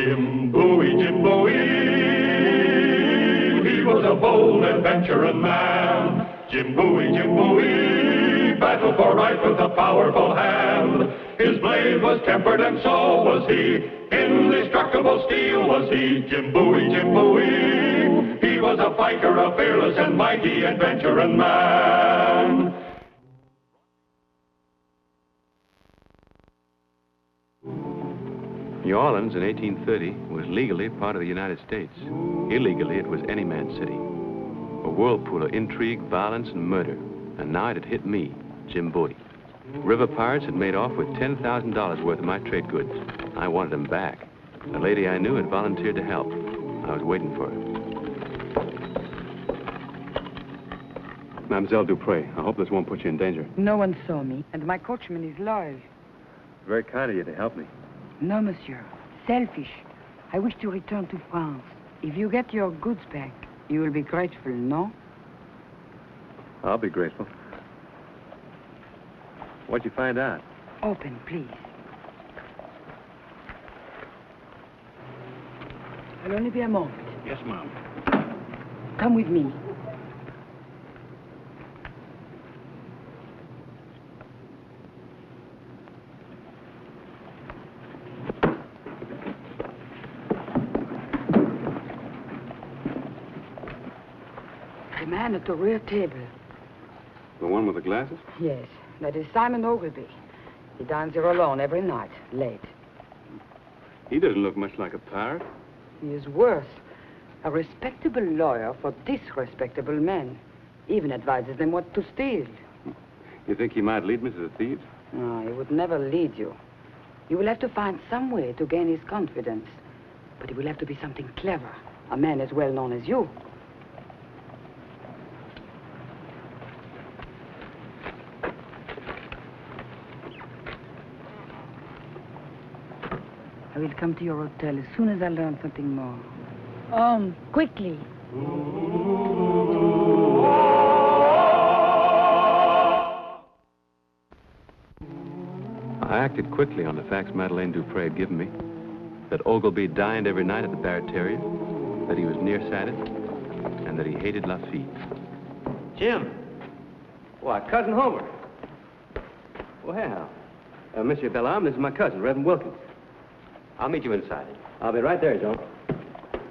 Jim Bowie, Jim Bowie, he was a bold adventuring man. Jim Bowie, battled for right with a powerful hand. His blade was tempered and so was he. Indestructible steel was he. Jim Bowie, he was a fighter, a fearless and mighty adventuring man. New Orleans in 1830 was legally part of the United States. Illegally, it was any man's city. A whirlpool of intrigue, violence, and murder. And now it had hit me, Jim Bowie. River pirates had made off with $10,000 worth of my trade goods. I wanted them back. A lady I knew had volunteered to help. I was waiting for her. Mademoiselle Dupré, I hope this won't put you in danger. No one saw me, and my coachman is loyal. Very kind of you to help me. No, monsieur. Selfish. I wish to return to France. If you get your goods back, you will be grateful, no? I'll be grateful. What'd you find out? Open, please. I'll only be a moment. Yes, ma'am. Come with me. The man at the rear table. The one with the glasses? Yes, that is Simon Ogilvy. He dines here alone every night, late. He doesn't look much like a pirate. He is worse. A respectable lawyer for disrespectable men. Even advises them what to steal. You think he might lead me to the thieves? No, he would never lead you. You will have to find some way to gain his confidence. But it will have to be something clever. A man as well known as you. I will come to your hotel as soon as I learn something more. Quickly. I acted quickly on the facts Madeleine Dupré had given me. That Ogilvy dined every night at the Barrateria, that he was nearsighted, and that he hated Lafitte. Jim. Why, Cousin Homer. Well, Monsieur Bellarme, this is my cousin, Reverend Wilkins. I'll meet you inside. I'll be right there, John.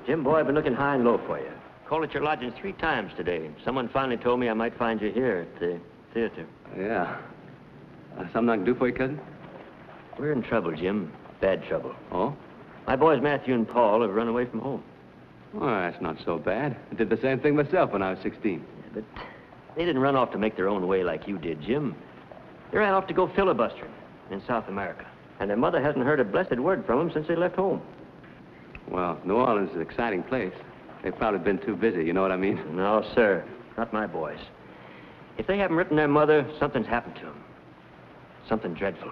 Jim, boy, I've been looking high and low for you. Called at your lodgings 3 times today. Someone finally told me I might find you here at the theater. Yeah. Something I can do for you, cousin? We're in trouble, Jim. Bad trouble. Oh? My boys, Matthew and Paul, have run away from home. Well, that's not so bad. I did the same thing myself when I was 16. Yeah, but they didn't run off to make their own way like you did, Jim. They ran off to go filibustering in South America. And their mother hasn't heard a blessed word from them since they left home. Well, New Orleans is an exciting place. They've probably been too busy, you know what I mean? No, sir. Not my boys. If they haven't written their mother, something's happened to them. Something dreadful.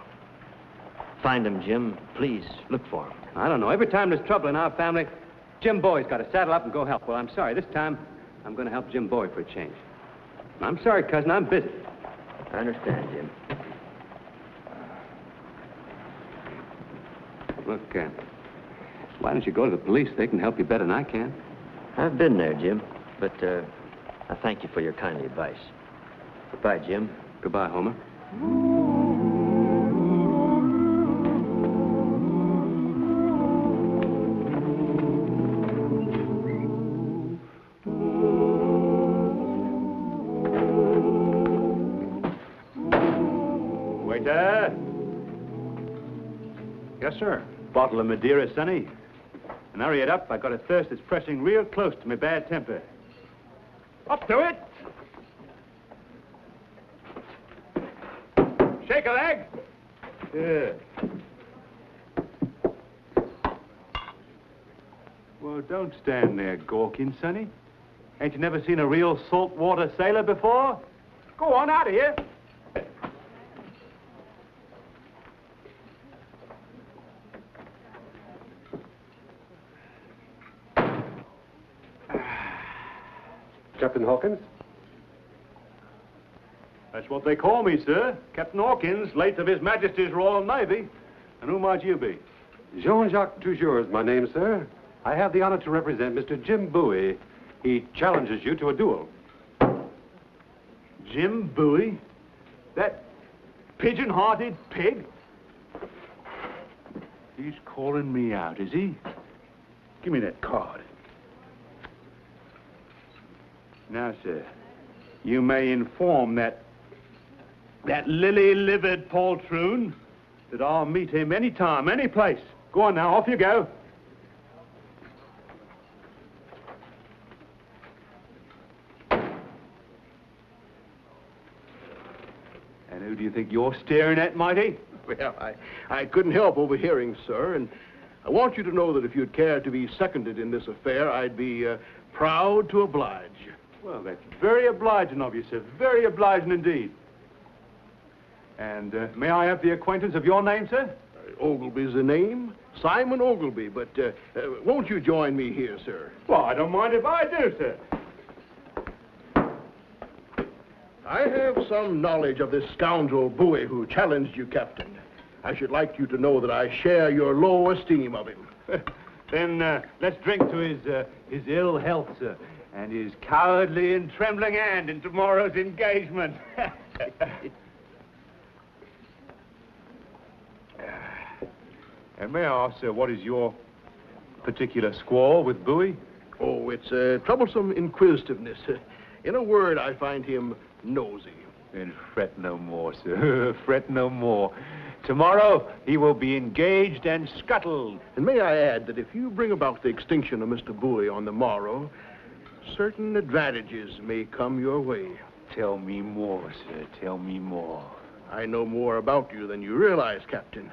Find them, Jim. Please, look for them. I don't know. Every time there's trouble in our family, Jim Bowie's got to saddle up and go help. Well, I'm sorry. This time, I'm going to help Jim Bowie for a change. I'm sorry, cousin. I'm busy. I understand, Jim. Look, why don't you go to the police? They can help you better than I can. I've been there, Jim. But I thank you for your kindly advice. Goodbye, Jim. Goodbye, Homer. Waiter. Yes, sir. Bottle of Madeira, Sonny. And hurry it up. I got a thirst that's pressing real close to my bad temper. Up to it. Shake a leg. Good. Well, don't stand there gawking, Sonny. Ain't you never seen a real saltwater sailor before? Go on, out of here. Captain Hawkins? That's what they call me, sir. Captain Hawkins, late of His Majesty's Royal Navy. And who might you be? Jean-Jacques Toujours is my name, sir. I have the honor to represent Mr. Jim Bowie. He challenges you to a duel. Jim Bowie? That pigeon-hearted pig? He's calling me out, is he? Give me that card. Now, sir, you may inform that lily-livered poltroon that I'll meet him any time, any place. Go on now, off you go. And who do you think you're staring at, Mighty? Well, I couldn't help overhearing, sir, and I want you to know that if you'd care to be seconded in this affair, I'd be proud to oblige. Well, that's very obliging of you, sir. Very obliging indeed. And may I have the acquaintance of your name, sir? Ogilvy's the name, Simon Ogilvy, but won't you join me here, sir? Well, I don't mind if I do, sir. I have some knowledge of this scoundrel Bowie who challenged you, Captain. I should like you to know that I share your low esteem of him. Then let's drink to his ill health, sir, and his cowardly and trembling hand in tomorrow's engagement. And may I ask, sir, what is your particular squall with Bowie? Oh, it's troublesome inquisitiveness. In a word, I find him nosy. Then fret no more, sir. Fret no more. Tomorrow he will be engaged and scuttled. And may I add that if you bring about the extinction of Mr. Bowie on the morrow, certain advantages may come your way. Tell me more, sir. Tell me more. I know more about you than you realize, Captain.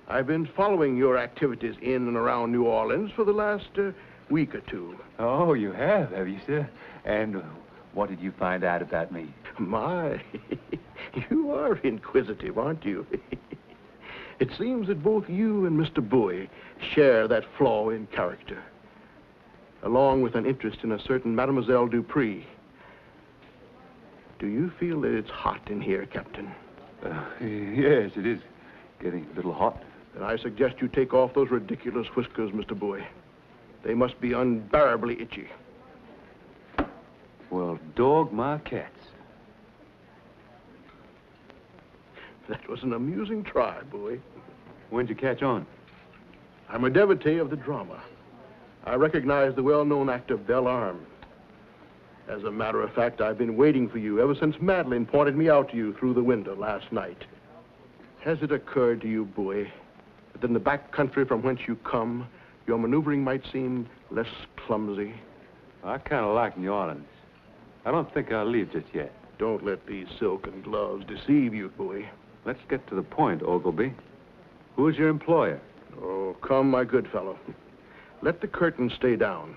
I've been following your activities in and around New Orleans for the last week or two. Oh, you have you, sir? And what did you find out about me? My, you are inquisitive, aren't you? It seems that both you and Mr. Bowie share that flaw in character, along with an interest in a certain Mademoiselle Dupree. Do you feel that it's hot in here, Captain? Yes, it is getting a little hot. Then I suggest you take off those ridiculous whiskers, Mr. Bowie. They must be unbearably itchy. Well, dog my cats. That was an amusing try, Bowie. When'd you catch on? I'm a devotee of the drama. I recognize the well-known actor Belle Arm. As a matter of fact, I've been waiting for you ever since Madeline pointed me out to you through the window last night. Has it occurred to you, Bowie, that in the back country from whence you come, your maneuvering might seem less clumsy? I kind of like New Orleans. I don't think I'll leave just yet. Don't let these silken gloves deceive you, Bowie. Let's get to the point, Ogilvy. Who's your employer? Oh, come, my good fellow. Let the curtain stay down.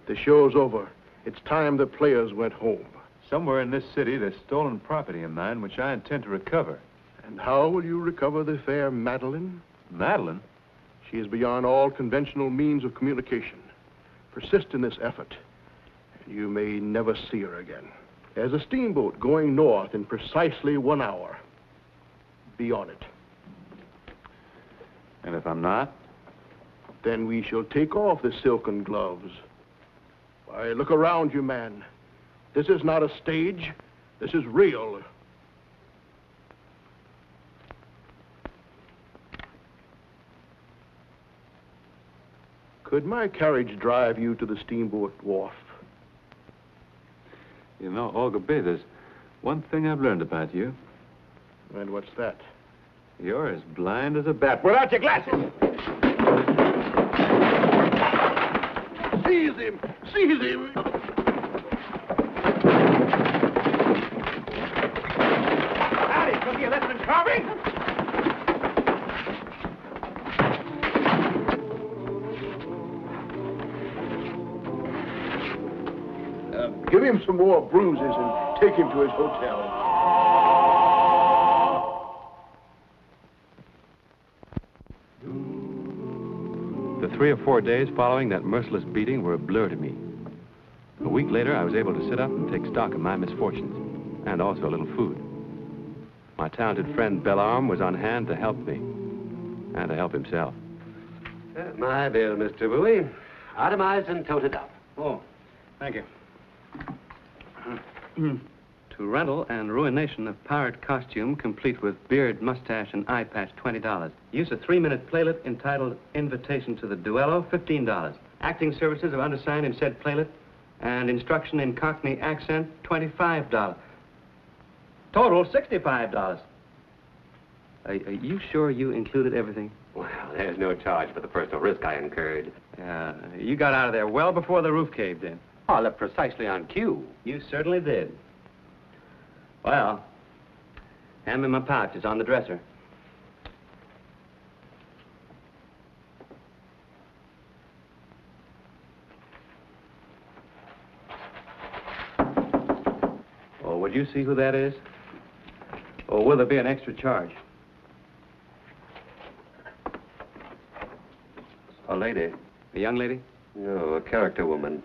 The show's over. It's time the players went home. Somewhere in this city, there's stolen property of mine, which I intend to recover. And how will you recover the fair Madeline? Madeline? She is beyond all conventional means of communication. Persist in this effort, and you may never see her again. There's a steamboat going north in precisely 1 hour. Be on it. And if I'm not? Then we shall take off the silken gloves. Why, look around you, man. This is not a stage. This is real. Could my carriage drive you to the steamboat wharf? You know, Ogilvy, there's one thing I've learned about you. And what's that? You're as blind as a bat without your glasses. Seize him! Seize him! Howdy, took you a lesson in carving? Give him some more bruises and take him to his hotel. The 3 or 4 days following that merciless beating were a blur to me. A week later, I was able to sit up and take stock of my misfortunes, and also a little food. My talented friend Belle Arm was on hand to help me, and to help himself. My bill, Mr. Bowie. Itemized and toted up. Oh, thank you. To rental and ruination of pirate costume, complete with beard, mustache, and eye patch, $20. Use a 3-minute playlet entitled Invitation to the Duello, $15. Acting services of undersigned in said playlet and instruction in Cockney accent, $25. Total, $65. Are you sure you included everything? Well, there's no charge for the personal risk I incurred. You got out of there well before the roof caved in. Oh, I left precisely on cue. You certainly did. Well, hand me my pouch. It's on the dresser. Oh, would you see who that is? Or will there be an extra charge? A lady. A young lady? No, a character woman.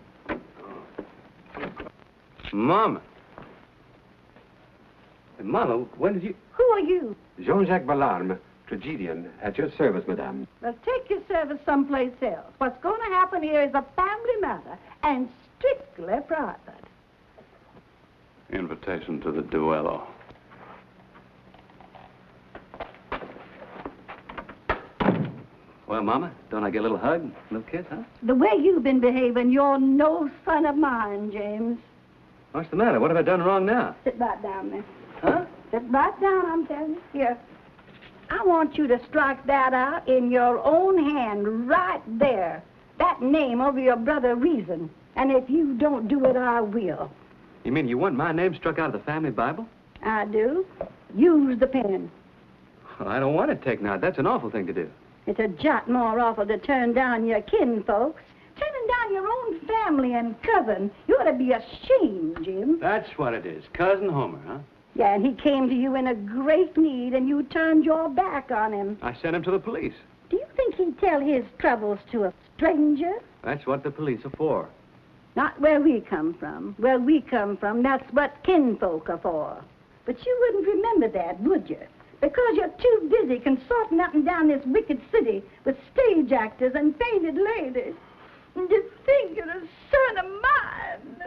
Mama. Mama, when did you... Who are you? Jean-Jacques Ballarme, tragedian, at your service, madame. Well, take your service someplace else. What's going to happen here is a family matter and strictly private. Invitation to the duello. Well, Mama, don't I get a little hug, a little kiss, huh? The way you've been behaving, you're no son of mine, James. What's the matter? What have I done wrong now? Sit right down there. Huh? Sit right down, I'm telling you. Here. I want you to strike that out in your own hand, right there. That name over your brother Reason. And if you don't do it, I will. You mean you want my name struck out of the family Bible? I do. Use the pen. Well, I don't want it taken out. That's an awful thing to do. It's a jot more awful to turn down your kinfolks. Turning down your own family and cousin. You ought to be ashamed, Jim. That's what it is. Cousin Homer, huh? Yeah, and he came to you in a great need, and you turned your back on him. I sent him to the police. Do you think he'd tell his troubles to a stranger? That's what the police are for. Not where we come from. Where we come from, that's what kinfolk are for. But you wouldn't remember that, would you? Because you're too busy consorting up and down this wicked city with stage actors and faded ladies. And you think you're a son of mine.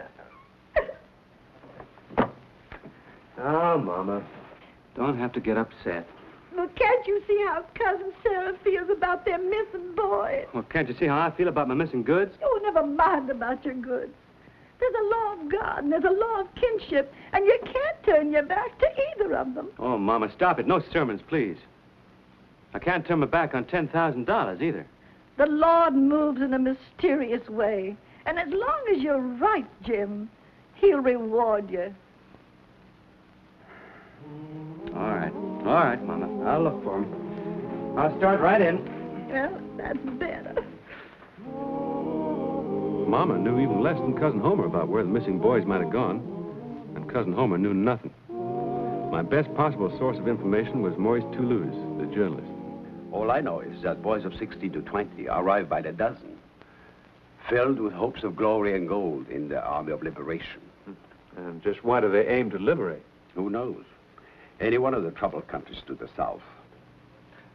Oh, Mama. Don't have to get upset. Well, can't you see how Cousin Sarah feels about their missing boy? Well, can't you see how I feel about my missing goods? Oh, never mind about your goods. There's a law of God and there's a law of kinship, and you can't turn your back to either of them. Oh, Mama, stop it. No sermons, please. I can't turn my back on $10,000 either. The Lord moves in a mysterious way, and as long as you're right, Jim, he'll reward you. All right, Mama. I'll look for him. I'll start right in. Well, that's better. Mama knew even less than Cousin Homer about where the missing boys might have gone, and Cousin Homer knew nothing. My best possible source of information was Maurice Toulouse, the journalist. All I know is that boys of 16 to 20 arrive by the dozen, filled with hopes of glory and gold in the Army of Liberation. And just why do they aim to liberate? Who knows? Any one of the troubled countries to the south.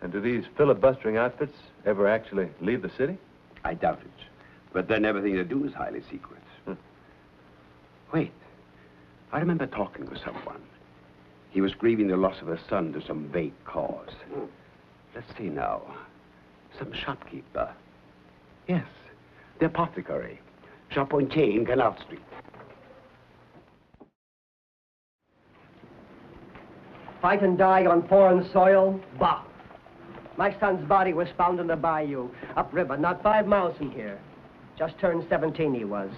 And do these filibustering outfits ever actually leave the city? I doubt it. But then everything they do is highly secret. Wait. I remember talking with someone. He was grieving the loss of a son to some vague cause. Let's see now. Some shopkeeper. Yes, the apothecary. Charpentier in Canal Street. Fight and die on foreign soil? Bah! My son's body was found in the bayou, upriver, not 5 miles from here. Just turned 17 he was.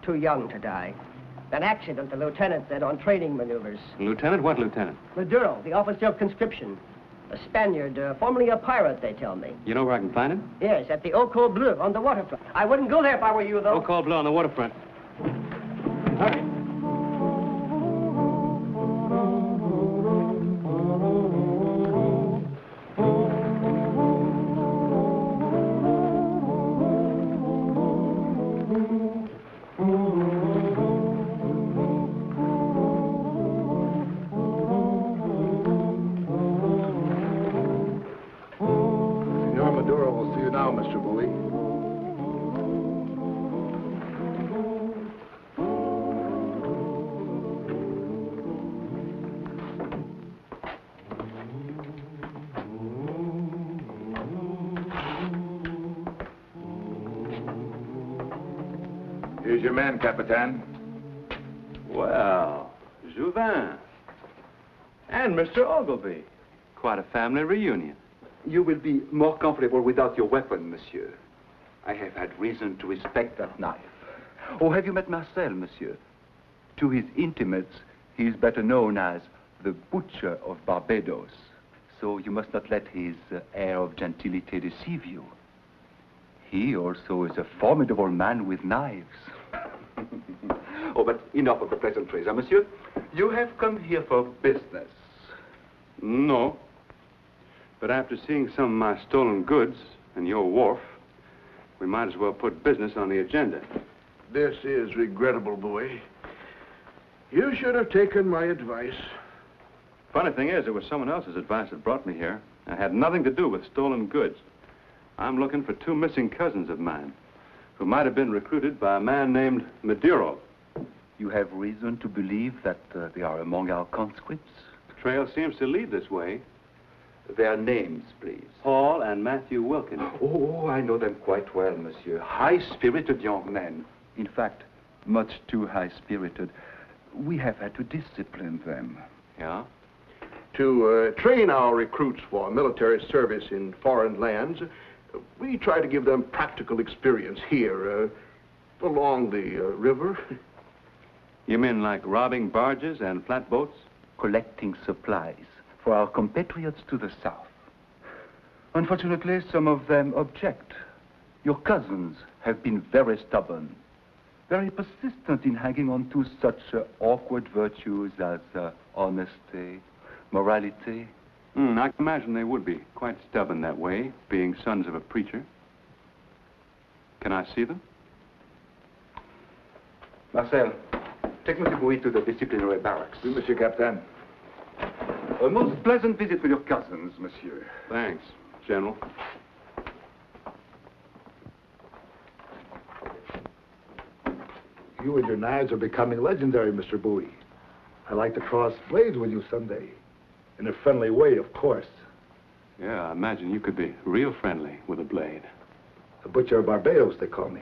Too young to die. An accident, the lieutenant said, on training maneuvers. Lieutenant? What lieutenant? Maduro, the officer of conscription. A Spaniard, formerly a pirate, they tell me. You know where I can find him? Yes, at the Au Col Bleu on the waterfront. I wouldn't go there if I were you, though. Au Col Bleu on the waterfront. Hurry. Senor Maduro will see you now, Mr. Bowie. Bowie. Here's your man, Capitan. Well, Jouvin. And Mr. Ogilvy. Quite a family reunion. You will be more comfortable without your weapon, monsieur. I have had reason to respect that knife. Oh, have you met Marcel, monsieur? To his intimates, he is better known as the Butcher of Barbados. So you must not let his air of gentility deceive you. He also is a formidable man with knives. Oh, but enough of the pleasantries, monsieur. You have come here for business. No. But after seeing some of my stolen goods and your wharf, we might as well put business on the agenda. This is regrettable, Bowie. You should have taken my advice. Funny thing is, it was someone else's advice that brought me here. It had nothing to do with stolen goods. I'm looking for two missing cousins of mine who might have been recruited by a man named Madero. You have reason to believe that they are among our conscripts? The trail seems to lead this way. Their names, please. Paul and Matthew Wilkins. Oh, I know them quite well, monsieur. High-spirited young men. In fact, much too high-spirited. We have had to discipline them. Yeah? To train our recruits for military service in foreign lands, we try to give them practical experience here, along the river. You mean like robbing barges and flatboats? Collecting supplies for our compatriots to the south. Unfortunately, some of them object. Your cousins have been very stubborn, very persistent in hanging on to such awkward virtues as honesty, morality. I can imagine they would be quite stubborn that way, being sons of a preacher. Can I see them? Marcel, take Monsieur Bowie to the disciplinary barracks. Oui, Monsieur Captain. A most pleasant visit with your cousins, monsieur. Thanks, General. You and your knives are becoming legendary, Mr. Bowie. I'd like to cross blades with you someday. In a friendly way, of course. Yeah, I imagine you could be real friendly with a blade. The Butcher of Barbados, they call me.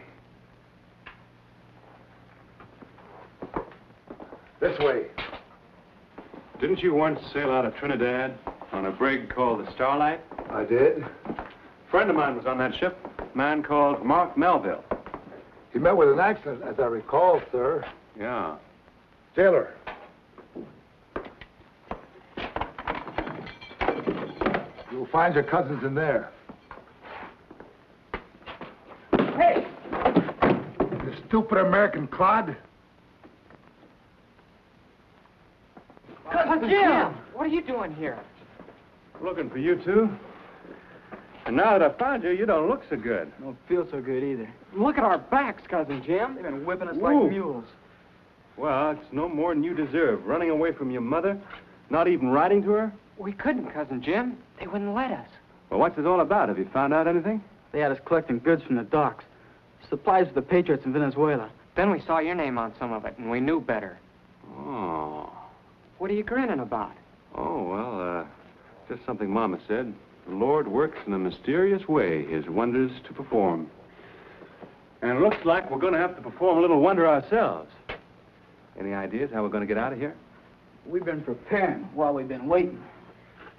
This way. Didn't you once sail out of Trinidad on a brig called the Starlight? I did. A friend of mine was on that ship, a man called Mark Melville. He met with an accident, as I recall, sir. Yeah. Jailer. You'll find your cousins in there. Hey! You stupid American clod. Cousin Jim! What are you doing here? Looking for you two. And now that I found you, you don't look so good. Don't feel so good either. Look at our backs, Cousin Jim. They've been whipping us Whoa. like mules. Well, it's no more than you deserve. Running away from your mother, not even writing to her. We couldn't, Cousin Jim. They wouldn't let us. Well, what's this all about? Have you found out anything? They had us collecting goods from the docks. Supplies for the patriots in Venezuela. Then we saw your name on some of it, and we knew better. Oh. What are you grinning about? Oh, well, just something Mama said. The Lord works in a mysterious way, his wonders to perform. And it looks like we're going to have to perform a little wonder ourselves. Any ideas how we're going to get out of here? We've been preparing while we've been waiting.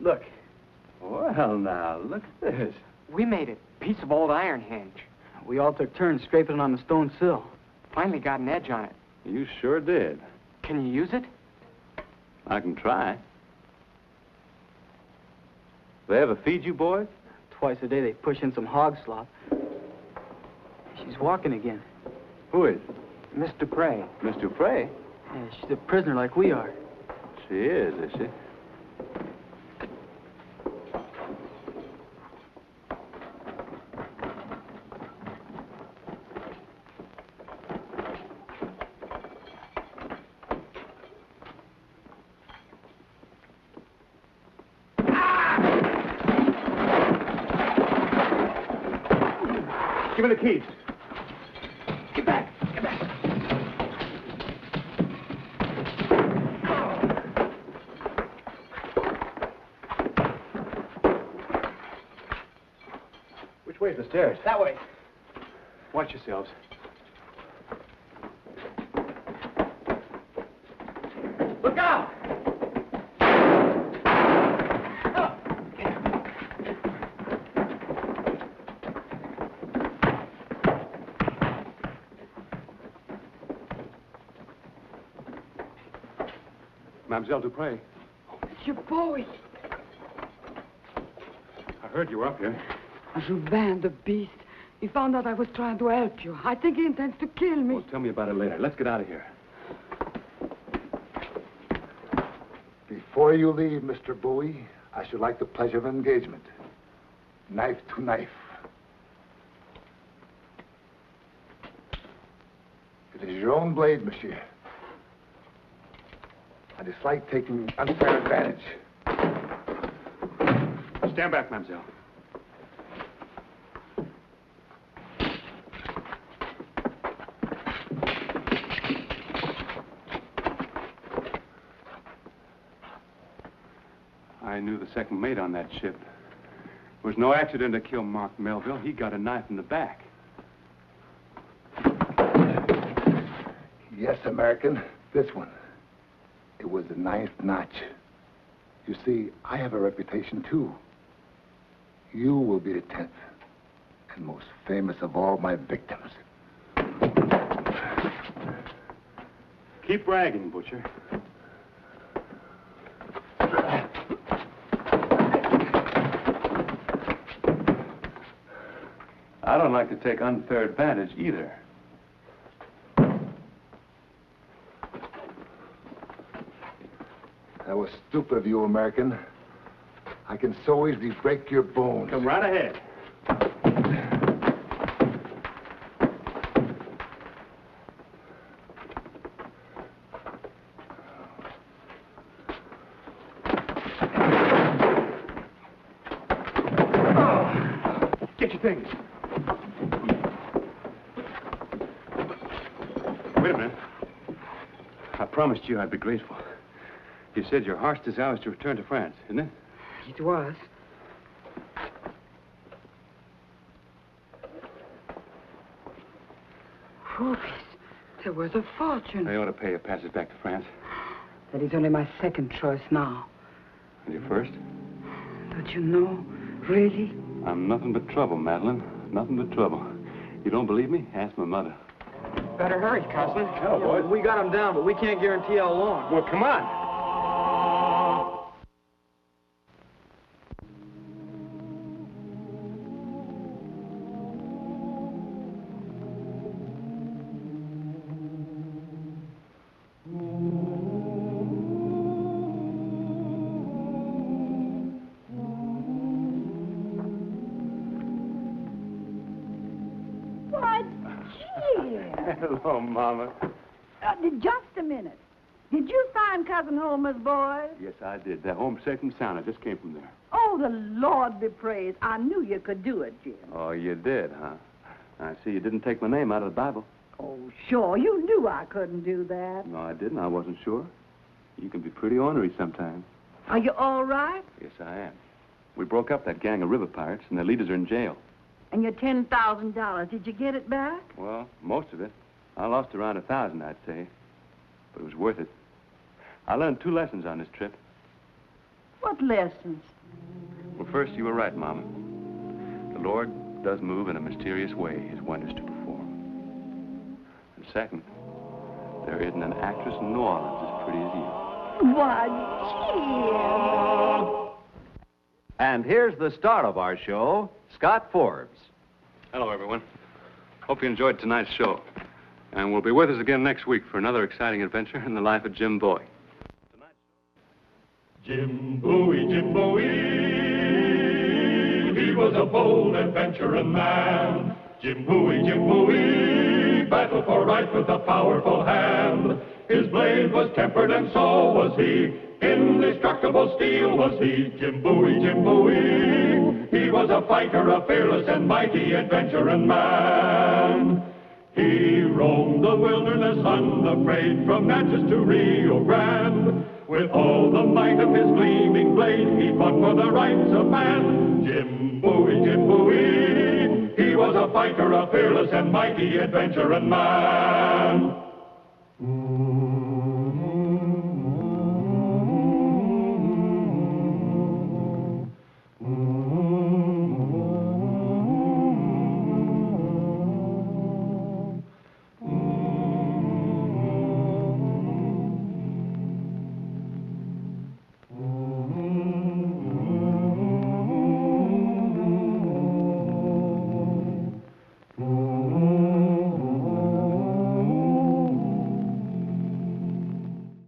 Look. Well, now, look at this. We made a piece of old iron hinge. We all took turns scraping it on the stone sill. Finally got an edge on it. You sure did. Can you use it? I can try. They ever feed you boys? Twice a day they push in some hog slop. She's walking again. Who is? Miss Dupre. Miss Dupre? Yeah, she's a prisoner like we are. She is she? Give me the keys. Get back. Get back. Which way is the stairs? That way. Watch yourselves. Look out! Mademoiselle Dupré, Monsieur Bowie. I heard you were up here. Joubin, the beast. He found out I was trying to help you. I think he intends to kill me. Well, tell me about it later. Let's get out of here. Before you leave, Mr. Bowie, I should like the pleasure of engagement. Knife to knife. It is your own blade, monsieur. I dislike taking unfair advantage. Stand back, mademoiselle. I knew the second mate on that ship. It was no accident to kill Mark Melville. He got a knife in the back. Yes, American, this one. It was the 9th notch. You see, I have a reputation, too. You will be the 10th and most famous of all my victims. Keep bragging, Butcher. I don't like to take unfair advantage either. That was stupid of you, American. I can so easily break your bones. Come right ahead. Get your things. Wait a minute. I promised you I'd be grateful. You said your heart's desire is to return to France, isn't it? It was. Rubies. They're worth a fortune. They ought to pay your passage back to France. That is only my second choice now. And your first? Don't you know, really? I'm nothing but trouble, Madeline. Nothing but trouble. You don't believe me? Ask my mother. Better hurry, cousin. Oh, boy. We got him down, but we can't guarantee how long. Well, come on. Hello, Mama. Just a minute. Did you find Cousin Homer's boys? Yes, I did. They're home safe and sound. I just came from there. Oh, the Lord be praised. I knew you could do it, Jim. Oh, you did, huh? I see you didn't take my name out of the Bible. Oh, sure. You knew I couldn't do that. No, I didn't. I wasn't sure. You can be pretty ornery sometimes. Are you all right? Yes, I am. We broke up that gang of river pirates, and their leaders are in jail. And your $10,000, did you get it back? Well, most of it. I lost around 1,000, I'd say. But it was worth it. I learned 2 lessons on this trip. What lessons? Well, first, you were right, Mama. The Lord does move in a mysterious way his wonders to perform. And second, there isn't an actress in New Orleans as pretty as you. Why, Jim. And here's the star of our show, Scott Forbes. Hello, everyone. Hope you enjoyed tonight's show. And we'll be with us again next week for another exciting adventure in the life of Jim Bowie. Jim Bowie, Jim Bowie, he was a bold adventuring man. Jim Bowie, battled for right with a powerful hand. His blade was tempered and so was he. Indestructible steel was he, Jim Bowie, Jim Bowie. He was a fighter, a fearless and mighty adventuring man. He roamed the wilderness unafraid, from Natchez to Rio Grande. With all the might of his gleaming blade, he fought for the rights of man. Jim Bowie, Jim Bowie. He was a fighter, a fearless and mighty adventuring man.